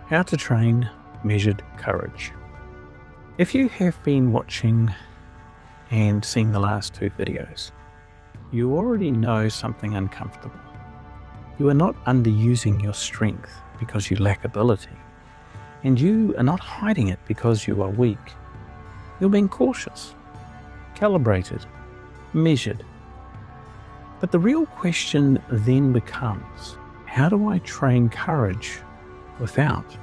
How to train measured courage. If you have been watching and seen the last two videos, you already know something uncomfortable. You are not underusing your strength because you lack ability, and you are not hiding it because you are weak. You're being cautious, calibrated, measured. But the real question then becomes, how do I train courage without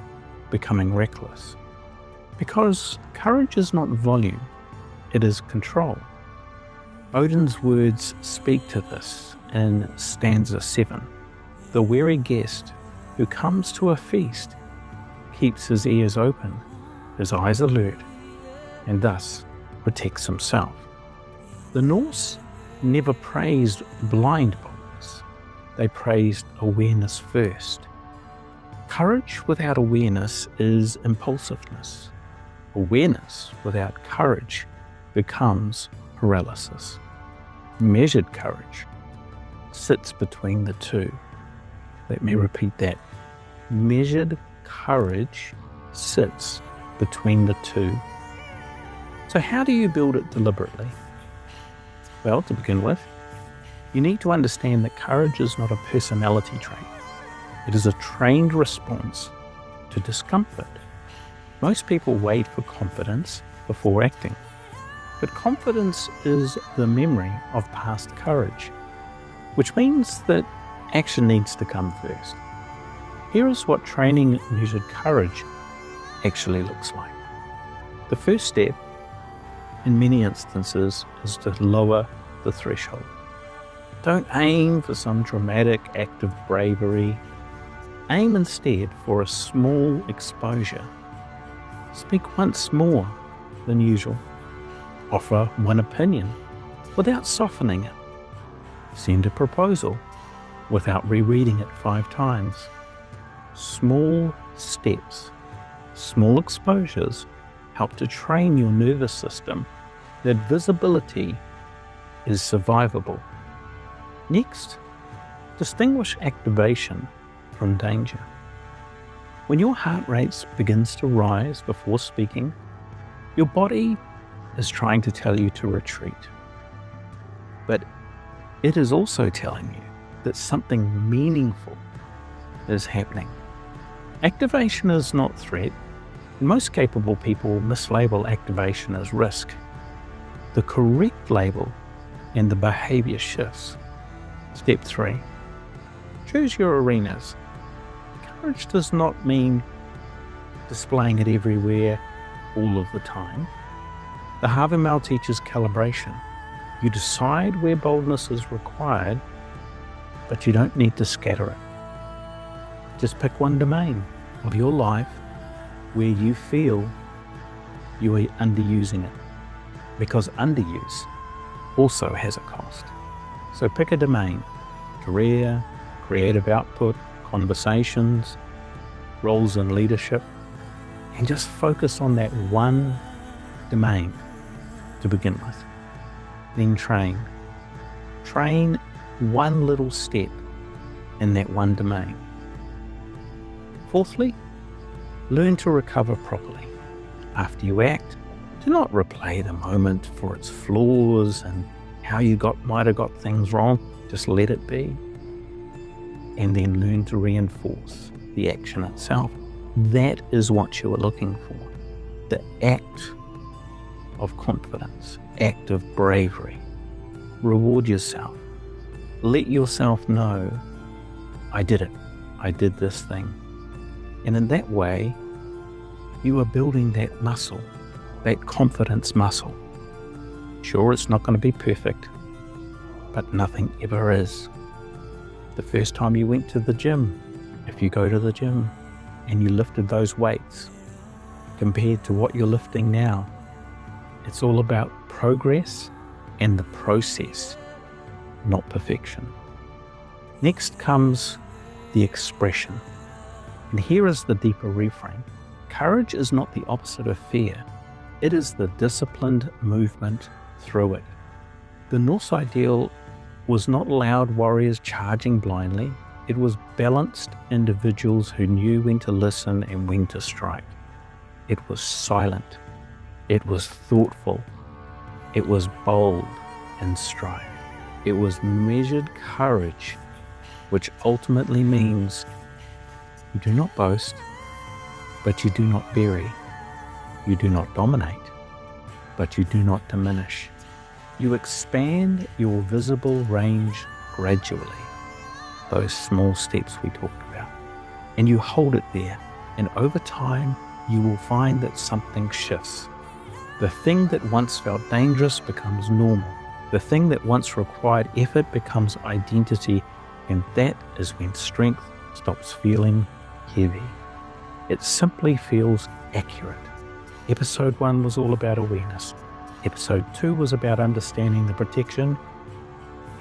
becoming reckless? Because courage is not volume, it is control. Odin's words speak to this in stanza 7. The wary guest who comes to a feast keeps his ears open, his eyes alert, and thus protects himself. The Norse never praised blind boldness, they praised awareness first. Courage without awareness is impulsiveness. Awareness without courage becomes paralysis. Measured courage sits between the two. Let me repeat that. Measured courage sits between the two. So how do you build it deliberately? Well, to begin with, you need to understand that courage is not a personality trait. It is a trained response to discomfort. Most people wait for confidence before acting, but confidence is the memory of past courage, which means that action needs to come first. Here is what training measured courage actually looks like. The first step, in many instances, is to lower the threshold. Don't aim for some dramatic act of bravery. Aim instead for a small exposure. Speak once more than usual. Offer one opinion without softening it. Send a proposal without rereading it 5 times. Small steps, small exposures help to train your nervous system that visibility is survivable. Next, distinguish activation from danger. When your heart rate begins to rise before speaking, your body is trying to tell you to retreat. But it is also telling you that something meaningful is happening. Activation is not threat. Most capable people mislabel activation as risk. The correct label and the behavior shifts. Step 3. Choose your arenas. Courage does not mean displaying it everywhere all of the time. The Hávamál teaches calibration. You decide where boldness is required, but you don't need to scatter it. Just pick one domain of your life where you feel you are underusing it, because underuse also has a cost. So pick a domain: career, creative output, conversations, roles in leadership, and just focus on that one domain to begin with. Then train. Train one little step in that one domain. Fourthly, learn to recover properly. After you act, do not replay the moment for its flaws and how you might have got things wrong. Just let it be. And then learn to reinforce the action itself. That is what you are looking for. The act of confidence, act of bravery. Reward yourself. Let yourself know, I did it. I did this thing. And in that way, you are building that muscle, that confidence muscle. Sure, it's not going to be perfect, but nothing ever is. The first time you went to the gym, if you go to the gym and you lifted those weights compared to what you're lifting now, it's all about progress and the process, not perfection. Next comes the expression. And here is the deeper reframe. Courage is not the opposite of fear. It is the disciplined movement through it. The Norse ideal was not loud warriors charging blindly. It was balanced individuals who knew when to listen and when to strike. It was silent. It was thoughtful. It was bold in strike. It was measured courage, which ultimately means you do not boast, but you do not bury. You do not dominate, but you do not diminish. You expand your visible range gradually, those small steps we talked about, and you hold it there, and over time you will find that something shifts. The thing that once felt dangerous becomes normal. The thing that once required effort becomes identity, and that is when strength stops feeling heavy. It simply feels accurate. Episode 1 was all about awareness. Episode 2 was about understanding the protection.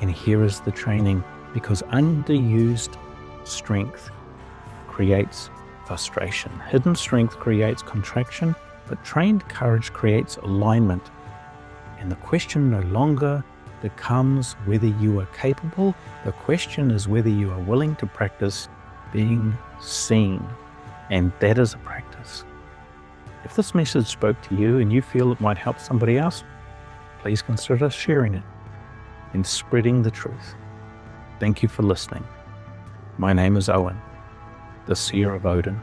And here is the training, because underused strength creates frustration. Hidden strength creates contraction, but trained courage creates alignment. And the question no longer becomes whether you are capable. The question is whether you are willing to practice being seen. And that is a practice. If this message spoke to you and you feel it might help somebody else, please consider sharing it and spreading the truth. Thank you for listening. My name is Owen, the Seer of Odin.